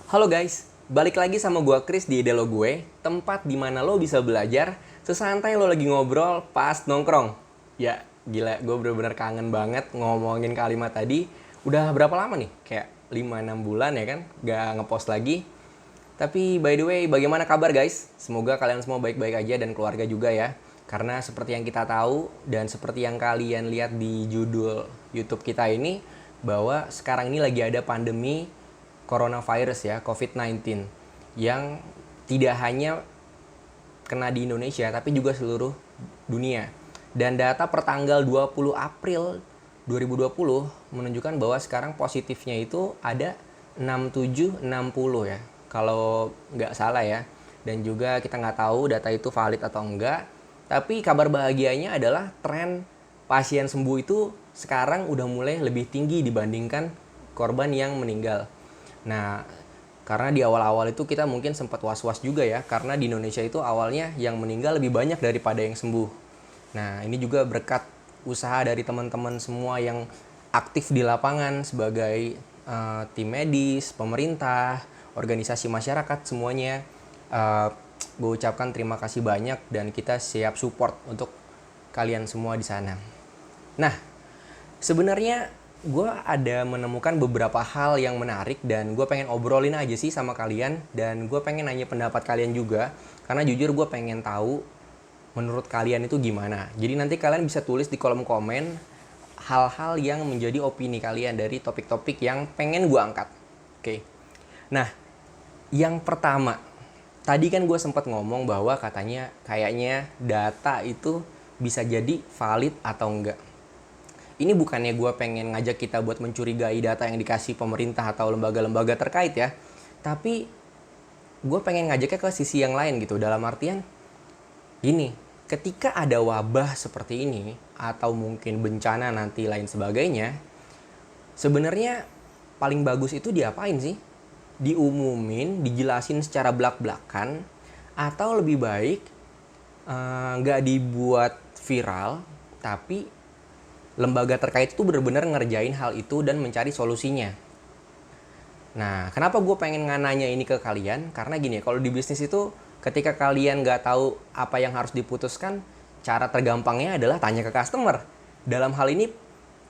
Halo guys, balik lagi sama gua Chris di Ide Lo Gue, tempat di mana lo bisa belajar sesantai lo lagi ngobrol pas nongkrong. Ya, gila, gue bener-bener kangen banget ngomongin kalimat tadi. Udah berapa lama nih? Kayak 5-6 bulan ya kan? Gak ngepost lagi. Tapi by the way, bagaimana kabar guys? Semoga kalian semua baik-baik aja dan keluarga juga ya. Karena seperti yang kita tahu dan seperti yang kalian lihat di judul YouTube kita ini, bahwa sekarang ini lagi ada pandemi coronavirus ya, COVID-19, yang tidak hanya kena di Indonesia tapi juga seluruh dunia. Dan data per tanggal 20 April 2020 menunjukkan bahwa sekarang positifnya itu ada 6760 ya, kalau nggak salah ya. Dan juga kita nggak tahu data itu valid atau enggak. Tapi kabar bahagianya adalah tren pasien sembuh itu sekarang udah mulai lebih tinggi dibandingkan korban yang meninggal. Nah, karena di awal-awal itu kita mungkin sempat was-was juga ya, karena di Indonesia itu awalnya yang meninggal lebih banyak daripada yang sembuh. Nah, ini juga berkat usaha dari teman-teman semua yang aktif di lapangan sebagai tim medis, pemerintah, organisasi masyarakat semuanya. Gue ucapkan terima kasih banyak dan kita siap support untuk kalian semua di sana. Nah, sebenarnya gue ada menemukan beberapa hal yang menarik dan gue pengen obrolin aja sih sama kalian, dan gue pengen nanya pendapat kalian juga karena jujur gue pengen tahu menurut kalian itu gimana. Jadi nanti kalian bisa tulis di kolom komen hal-hal yang menjadi opini kalian dari topik-topik yang pengen gue angkat. Oke. Nah, yang pertama, tadi kan gue sempat ngomong bahwa katanya kayaknya data itu bisa jadi valid atau enggak. Ini bukannya gue pengen ngajak kita buat mencurigai data yang dikasih pemerintah atau lembaga-lembaga terkait ya. Tapi gue pengen ngajaknya ke sisi yang lain gitu. Dalam artian gini, ketika ada wabah seperti ini atau mungkin bencana nanti lain sebagainya, sebenarnya paling bagus itu diapain sih? Diumumin, dijelasin secara belak-belakan, atau lebih baik nggak dibuat viral, tapi lembaga terkait itu benar-benar ngerjain hal itu dan mencari solusinya. Nah, kenapa gue pengen nanya ini ke kalian? Karena gini, kalau di bisnis itu ketika kalian nggak tahu apa yang harus diputuskan, cara tergampangnya adalah tanya ke customer. Dalam hal ini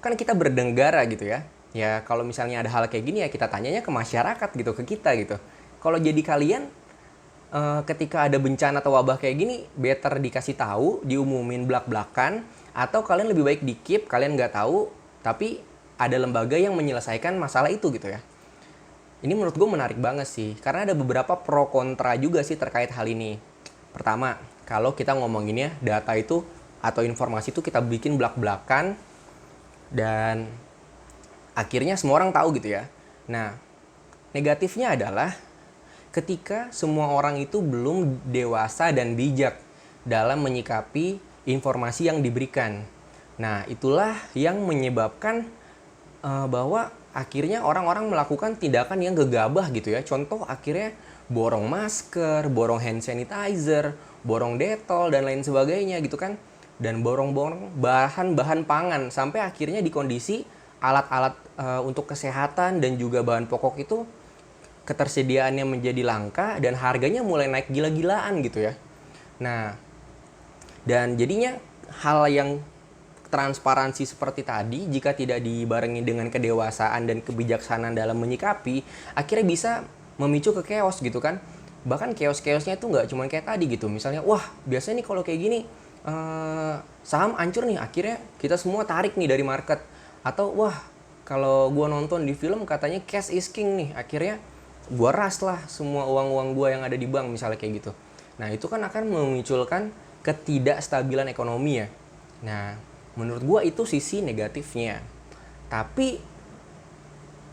kan kita bernegara gitu ya. Ya kalau misalnya ada hal kayak gini ya kita tanyanya ke masyarakat gitu, ke kita gitu. Kalau jadi kalian ketika ada bencana atau wabah kayak gini, better dikasih tahu, diumumin belak-belakan, atau kalian lebih baik di keep, kalian nggak tahu, tapi ada lembaga yang menyelesaikan masalah itu gitu ya. Ini menurut gue menarik banget sih, karena ada beberapa pro kontra juga sih terkait hal ini. Pertama, kalau kita ngomonginnya data itu atau informasi itu kita bikin belak-belakan dan akhirnya semua orang tahu gitu ya. Nah, negatifnya adalah ketika semua orang itu belum dewasa dan bijak dalam menyikapi informasi yang diberikan. Nah, itulah yang menyebabkan bahwa akhirnya orang-orang melakukan tindakan yang gegabah gitu ya. Contoh akhirnya borong masker, borong hand sanitizer, borong detol dan lain sebagainya gitu kan. Dan borong-borong bahan-bahan pangan sampai akhirnya di kondisi alat-alat untuk kesehatan dan juga bahan pokok itu ketersediaannya menjadi langka dan harganya mulai naik gila-gilaan gitu ya. Nah, dan jadinya hal yang transparansi seperti tadi jika tidak dibarengi dengan kedewasaan dan kebijaksanaan dalam menyikapi, akhirnya bisa memicu ke chaos gitu kan. Bahkan chaos-chaosnya itu nggak cuma kayak tadi gitu. Misalnya, wah biasanya nih kalau kayak gini saham hancur nih, akhirnya kita semua tarik nih dari market. Atau wah kalau gue nonton di film katanya cash is king nih, akhirnya gue ras lah semua uang-uang gue yang ada di bank misalnya kayak gitu. Nah itu kan akan memunculkan ketidakstabilan ekonomi ya. Nah menurut gue itu sisi negatifnya. Tapi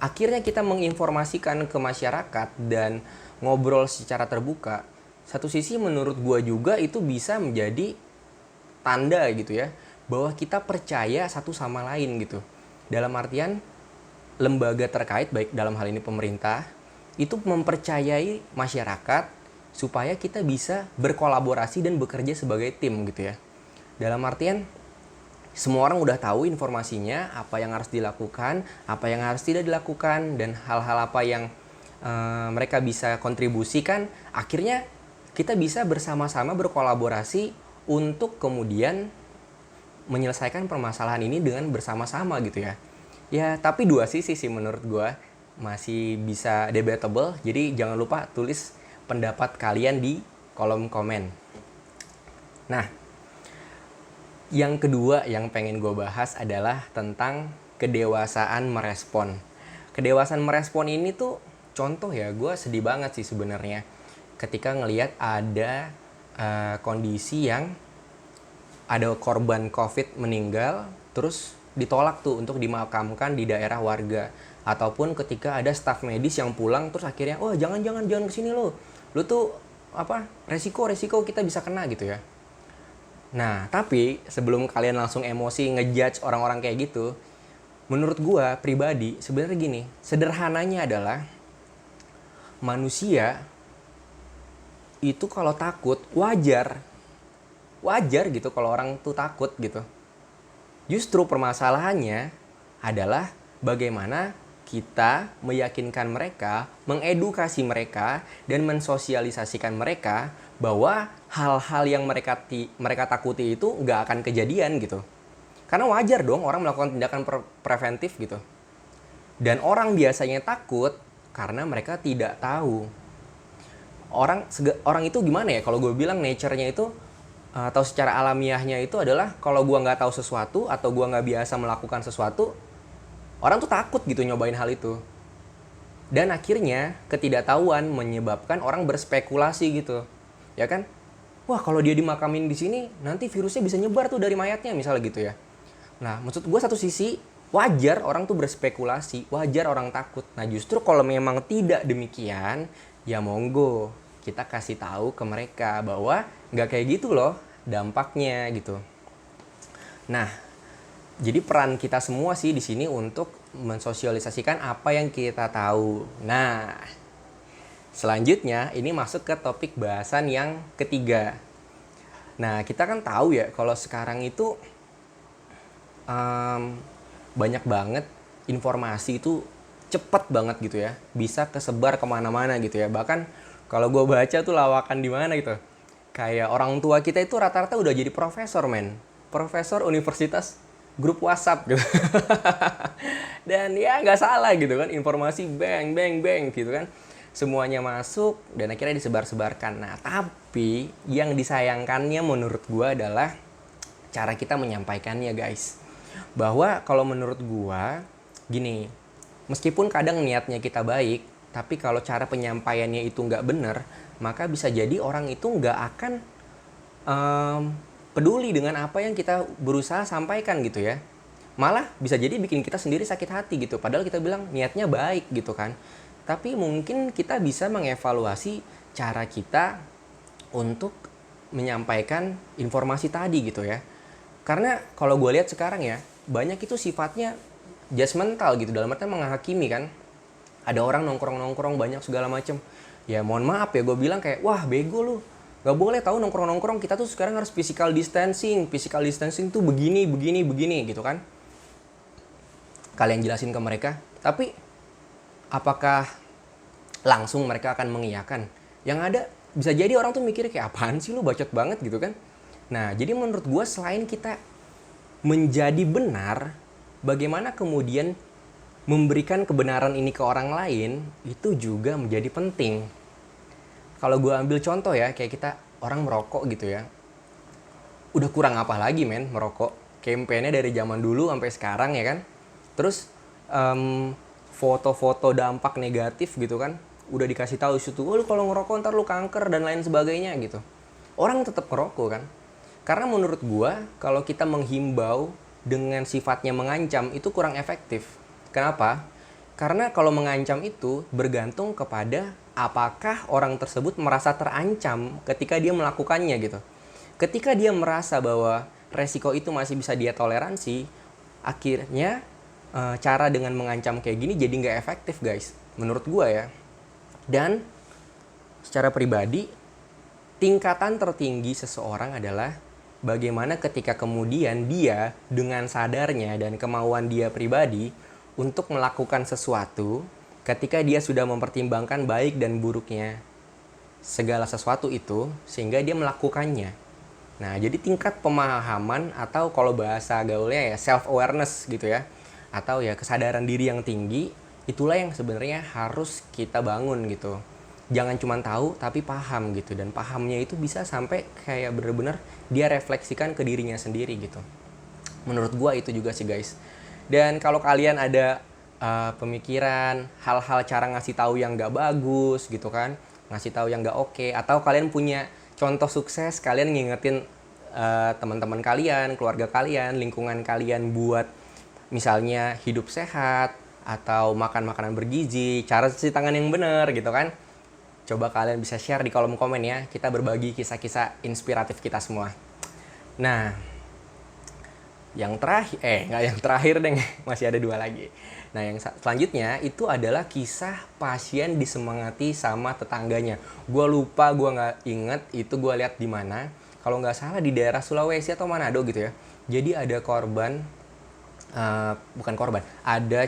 akhirnya kita menginformasikan ke masyarakat dan ngobrol secara terbuka. Satu sisi menurut gue juga itu bisa menjadi tanda gitu ya, bahwa kita percaya satu sama lain gitu. Dalam artian lembaga terkait, baik dalam hal ini pemerintah, itu mempercayai masyarakat supaya kita bisa berkolaborasi dan bekerja sebagai tim gitu ya. Dalam artian semua orang udah tahu informasinya, apa yang harus dilakukan, apa yang harus tidak dilakukan, dan hal-hal apa yang mereka bisa kontribusikan, akhirnya kita bisa bersama-sama berkolaborasi untuk kemudian menyelesaikan permasalahan ini dengan bersama-sama gitu ya. Ya, tapi dua sisi sih menurut gue masih bisa debatable. Jadi jangan lupa tulis pendapat kalian di kolom komen. Nah, yang kedua yang pengen gue bahas adalah tentang kedewasaan merespon. Kedewasaan merespon ini tuh contoh ya, gue sedih banget sih sebenarnya ketika ngelihat ada kondisi yang ada korban COVID meninggal, terus ditolak tuh untuk dimakamkan di daerah warga. Ataupun ketika ada staf medis yang pulang, terus akhirnya, oh jangan kesini lo. Lo tuh resiko kita bisa kena gitu ya. Nah, tapi sebelum kalian langsung emosi ngejudge orang-orang kayak gitu, menurut gua pribadi sebenarnya gini, sederhananya adalah manusia itu kalau takut wajar gitu kalau orang tuh takut gitu. Justru permasalahannya adalah bagaimana kita meyakinkan mereka, mengedukasi mereka, dan mensosialisasikan mereka bahwa hal-hal yang mereka takuti itu nggak akan kejadian gitu. Karena wajar dong orang melakukan tindakan preventif gitu. Dan orang biasanya takut karena mereka tidak tahu. Orang itu gimana ya, kalau gue bilang nature-nya itu atau secara alamiahnya itu adalah kalau gue nggak tahu sesuatu atau gue nggak biasa melakukan sesuatu, orang tuh takut gitu nyobain hal itu. Dan akhirnya ketidaktahuan menyebabkan orang berspekulasi gitu. Ya kan? Wah, kalau dia dimakamin di sini nanti virusnya bisa nyebar tuh dari mayatnya misalnya gitu ya. Nah, maksud gue satu sisi wajar orang tuh berspekulasi, wajar orang takut. Nah, justru kalau memang tidak demikian, ya monggo kita kasih tahu ke mereka bahwa nggak kayak gitu loh dampaknya gitu. Nah, jadi peran kita semua sih di sini untuk mensosialisasikan apa yang kita tahu. Nah, selanjutnya ini masuk ke topik bahasan yang ketiga. Nah, kita kan tahu ya kalau sekarang itu banyak banget informasi itu cepet banget gitu ya, bisa kesebar kemana-mana gitu ya. Bahkan kalau gue baca tuh lawakan di mana gitu, kayak orang tua kita itu rata-rata udah jadi profesor profesor universitas grup WhatsApp gitu. Dan ya nggak salah gitu kan, informasi bang gitu kan, semuanya masuk dan akhirnya disebar-sebarkan. Nah, tapi yang disayangkannya menurut gue adalah cara kita menyampaikannya guys. Bahwa kalau menurut gue gini, meskipun kadang niatnya kita baik, tapi kalau cara penyampaiannya itu nggak benar, maka bisa jadi orang itu nggak akan peduli dengan apa yang kita berusaha sampaikan gitu ya. Malah bisa jadi bikin kita sendiri sakit hati gitu. Padahal kita bilang niatnya baik gitu kan. Tapi mungkin kita bisa mengevaluasi cara kita untuk menyampaikan informasi tadi gitu ya. Karena kalau gue lihat sekarang ya, banyak itu sifatnya judgmental gitu, dalam artian menghakimi kan. Ada orang nongkrong-nongkrong banyak segala macem. Ya mohon maaf ya, gue bilang kayak, wah bego lu. Gak boleh tahu nongkrong-nongkrong, kita tuh sekarang harus physical distancing. Physical distancing tuh begini gitu kan. Kalian jelasin ke mereka. Tapi apakah langsung mereka akan mengiyakan? Yang ada bisa jadi orang tuh mikir kayak apaan sih lu, bacot banget gitu kan. Nah, jadi menurut gue selain kita menjadi benar, bagaimana kemudian memberikan kebenaran ini ke orang lain itu juga menjadi penting. Kalau gue ambil contoh ya, kayak kita orang merokok gitu ya. Udah kurang apa lagi merokok. Campaign-nya dari zaman dulu sampai sekarang ya kan. Terus foto-foto dampak negatif gitu kan. Udah dikasih tahu situ, lu kalau ngerokok ntar lu kanker dan lain sebagainya gitu. Orang tetap ngerokok kan. Karena menurut gua kalau kita menghimbau dengan sifatnya mengancam itu kurang efektif. Kenapa? Karena kalau mengancam itu bergantung kepada apakah orang tersebut merasa terancam ketika dia melakukannya gitu. Ketika dia merasa bahwa resiko itu masih bisa dia toleransi, akhirnya cara dengan mengancam kayak gini jadi nggak efektif guys, menurut gua ya. Dan secara pribadi, tingkatan tertinggi seseorang adalah bagaimana ketika kemudian dia dengan sadarnya dan kemauan dia pribadi untuk melakukan sesuatu, ketika dia sudah mempertimbangkan baik dan buruknya segala sesuatu itu sehingga dia melakukannya. Nah, jadi tingkat pemahaman atau kalau bahasa gaulnya ya self awareness gitu ya, atau ya kesadaran diri yang tinggi, itulah yang sebenarnya harus kita bangun gitu. Jangan cuma tahu tapi paham gitu, dan pahamnya itu bisa sampai kayak bener-bener dia refleksikan ke dirinya sendiri gitu. Menurut gua itu juga sih guys. Dan kalau kalian ada pemikiran hal-hal cara ngasih tahu yang gak bagus gitu kan, ngasih tahu yang gak oke, atau kalian punya contoh sukses, kalian ngingetin teman-teman kalian, keluarga kalian, lingkungan kalian buat misalnya hidup sehat atau makan makanan bergizi, cara cuci tangan yang benar gitu kan. Coba kalian bisa share di kolom komen ya. Kita berbagi kisah-kisah inspiratif kita semua. Nah, yang terakhir, nggak yang terakhir deh, masih ada 2 lagi. Nah, yang selanjutnya itu adalah kisah pasien disemangati sama tetangganya. Gue lupa, gue nggak inget itu gue lihat di mana. Kalau nggak salah di daerah Sulawesi atau Manado gitu ya. Jadi ada korban, bukan korban, ada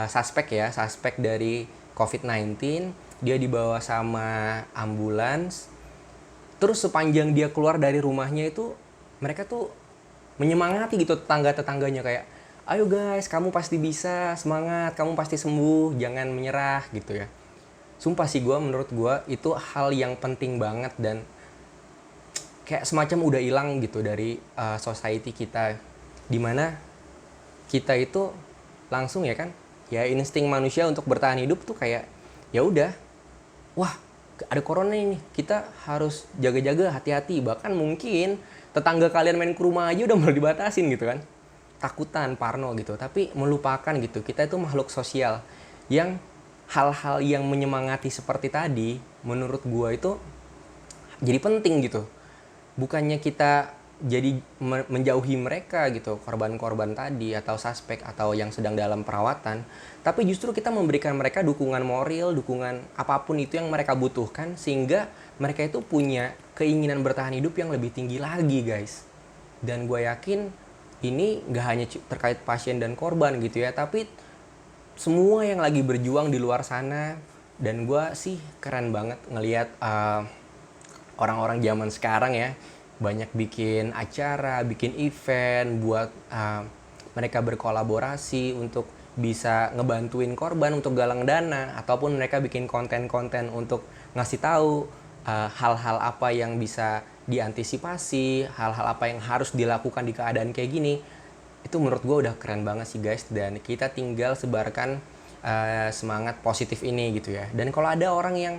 suspek dari COVID-19. Dia dibawa sama ambulans. Terus sepanjang dia keluar dari rumahnya itu, mereka tuh menyemangati gitu tetangga-tetangganya kayak, ayo guys, kamu pasti bisa, semangat, kamu pasti sembuh, jangan menyerah gitu ya. Sumpah sih menurut gue itu hal yang penting banget, dan kayak semacam udah hilang gitu dari society kita, dimana kita itu langsung ya kan, ya insting manusia untuk bertahan hidup tuh kayak ya udah, wah ada corona ini, kita harus jaga-jaga, hati-hati. Bahkan mungkin tetangga kalian main ke rumah aja udah mulai dibatasin gitu kan, takutan, parno gitu. Tapi melupakan gitu, kita itu makhluk sosial yang hal-hal yang menyemangati seperti tadi menurut gua itu jadi penting gitu. Bukannya kita jadi menjauhi mereka gitu, korban-korban tadi atau suspek atau yang sedang dalam perawatan, tapi justru kita memberikan mereka dukungan moral, dukungan apapun itu yang mereka butuhkan, sehingga mereka itu punya keinginan bertahan hidup yang lebih tinggi lagi guys. Dan gue yakin ini gak hanya terkait pasien dan korban gitu ya, tapi semua yang lagi berjuang di luar sana. Dan gue sih keren banget ngelihat orang-orang zaman sekarang ya, banyak bikin acara, bikin event buat mereka berkolaborasi untuk bisa ngebantuin korban untuk galang dana, ataupun mereka bikin konten-konten untuk ngasih tahu hal-hal apa yang bisa diantisipasi, hal-hal apa yang harus dilakukan di keadaan kayak gini. Itu menurut gue udah keren banget sih guys, dan kita tinggal sebarkan semangat positif ini gitu ya. Dan kalau ada orang yang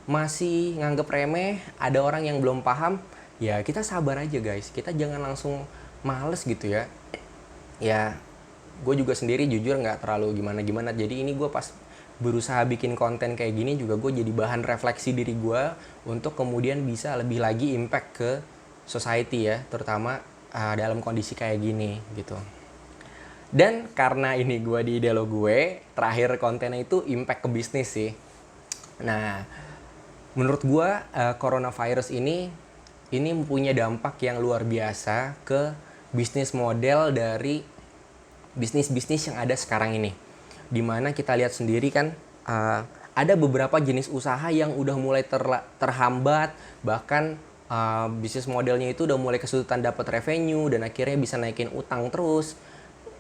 masih nganggep remeh, ada orang yang belum paham, ya kita sabar aja guys, kita jangan langsung males gitu ya. Ya gue juga sendiri jujur nggak terlalu gimana-gimana, jadi ini gue pas berusaha bikin konten kayak gini juga gue jadi bahan refleksi diri gue untuk kemudian bisa lebih lagi impact ke society ya, terutama dalam kondisi kayak gini gitu. Dan karena ini gue di Delo gue, terakhir kontennya itu impact ke bisnis sih. Nah, menurut gue coronavirus ini punya dampak yang luar biasa ke bisnis model dari bisnis-bisnis yang ada sekarang ini. Dimana kita lihat sendiri kan ada beberapa jenis usaha yang udah mulai terhambat, bahkan bisnis modelnya itu udah mulai kesulitan dapat revenue dan akhirnya bisa naikin utang terus.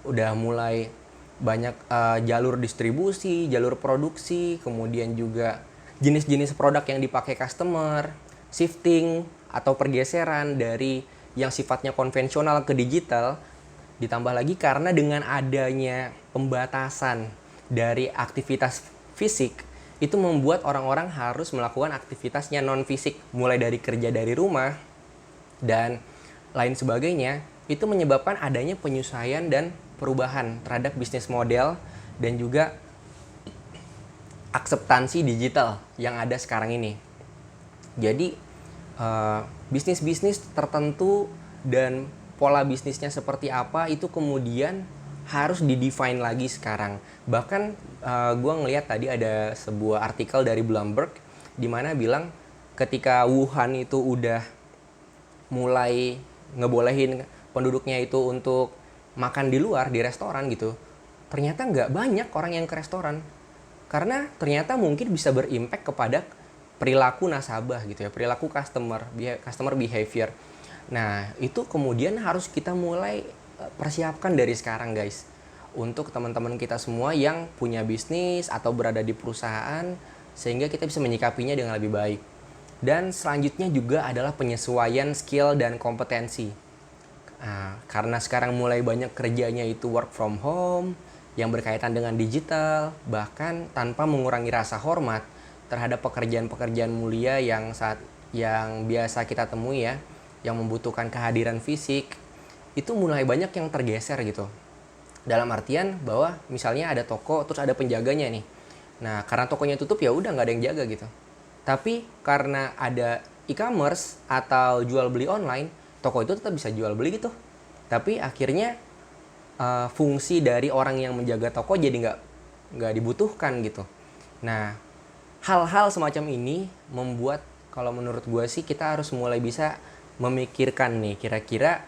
Udah mulai banyak jalur distribusi, jalur produksi, kemudian juga jenis-jenis produk yang dipakai customer, shifting atau pergeseran dari yang sifatnya konvensional ke digital. Ditambah lagi karena dengan adanya pembatasan dari aktivitas fisik, itu membuat orang-orang harus melakukan aktivitasnya non-fisik, mulai dari kerja dari rumah dan lain sebagainya. Itu menyebabkan adanya penyesuaian dan perubahan terhadap bisnis model dan juga akseptansi digital yang ada sekarang ini. Jadi bisnis-bisnis tertentu dan pola bisnisnya seperti apa itu kemudian harus didefine lagi sekarang. Bahkan gue ngelihat tadi ada sebuah artikel dari Bloomberg di mana bilang ketika Wuhan itu udah mulai ngebolehin penduduknya itu untuk makan di luar, di restoran gitu, ternyata nggak banyak orang yang ke restoran. Karena ternyata mungkin bisa berimpact kepada perilaku nasabah gitu ya, perilaku customer behavior. Nah, itu kemudian harus kita mulai persiapkan dari sekarang, guys. Untuk teman-teman kita semua yang punya bisnis atau berada di perusahaan, sehingga kita bisa menyikapinya dengan lebih baik. Dan selanjutnya juga adalah penyesuaian skill dan kompetensi. Nah, karena sekarang mulai banyak kerjanya itu work from home, yang berkaitan dengan digital, bahkan tanpa mengurangi rasa hormat terhadap pekerjaan-pekerjaan mulia yang biasa kita temui ya, yang membutuhkan kehadiran fisik, itu mulai banyak yang tergeser gitu. Dalam artian bahwa misalnya ada toko terus ada penjaganya nih. Nah, karena tokonya tutup ya udah nggak ada yang jaga gitu. Tapi karena ada e-commerce atau jual beli online, toko itu tetap bisa jual beli gitu. Tapi akhirnya fungsi dari orang yang menjaga toko jadi nggak dibutuhkan gitu. Nah, hal-hal semacam ini membuat kalau menurut gue sih kita harus mulai bisa memikirkan nih kira-kira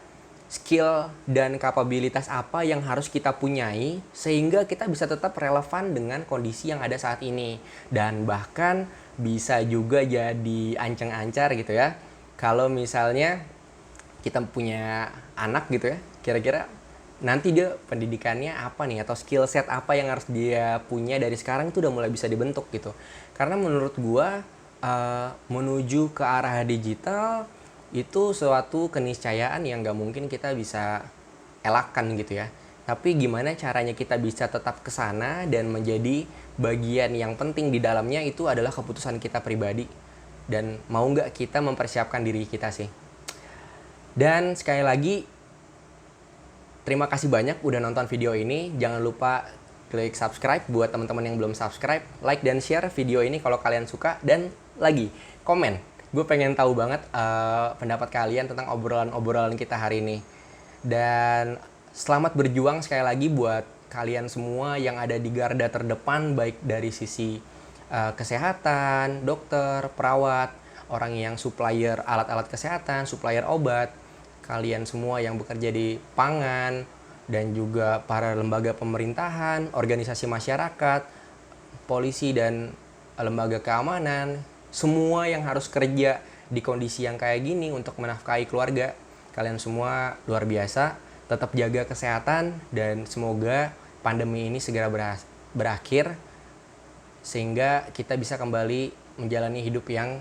skill dan kapabilitas apa yang harus kita punyai sehingga kita bisa tetap relevan dengan kondisi yang ada saat ini, dan bahkan bisa juga jadi ancang-ancar gitu ya. Kalau misalnya kita punya anak gitu ya, kira-kira nanti dia pendidikannya apa nih, atau skill set apa yang harus dia punya dari sekarang itu udah mulai bisa dibentuk gitu. Karena menurut gua menuju ke arah digital itu suatu keniscayaan yang gak mungkin kita bisa elakkan gitu ya. Tapi gimana caranya kita bisa tetap kesana dan menjadi bagian yang penting di dalamnya, itu adalah keputusan kita pribadi. Dan mau gak kita mempersiapkan diri kita sih. Dan sekali lagi, terima kasih banyak udah nonton video ini. Jangan lupa klik subscribe buat teman-teman yang belum subscribe. Like dan share video ini kalau kalian suka. Dan lagi, komen. Gue pengen tahu banget pendapat kalian tentang obrolan-obrolan kita hari ini. Dan selamat berjuang sekali lagi buat kalian semua yang ada di garda terdepan, baik dari sisi kesehatan, dokter, perawat, orang yang supplier alat-alat kesehatan, supplier obat, kalian semua yang bekerja di pangan, dan juga para lembaga pemerintahan, organisasi masyarakat, polisi dan lembaga keamanan, semua yang harus kerja di kondisi yang kayak gini untuk menafkahi keluarga. Kalian semua luar biasa, tetap jaga kesehatan, dan semoga pandemi ini segera berakhir sehingga kita bisa kembali menjalani hidup yang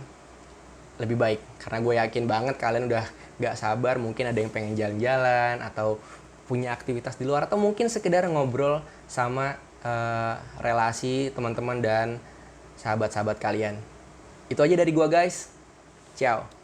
lebih baik. Karena gue yakin banget kalian udah gak sabar, mungkin ada yang pengen jalan-jalan atau punya aktivitas di luar, atau mungkin sekedar ngobrol sama relasi teman-teman dan sahabat-sahabat kalian. Itu aja dari gue guys. Ciao.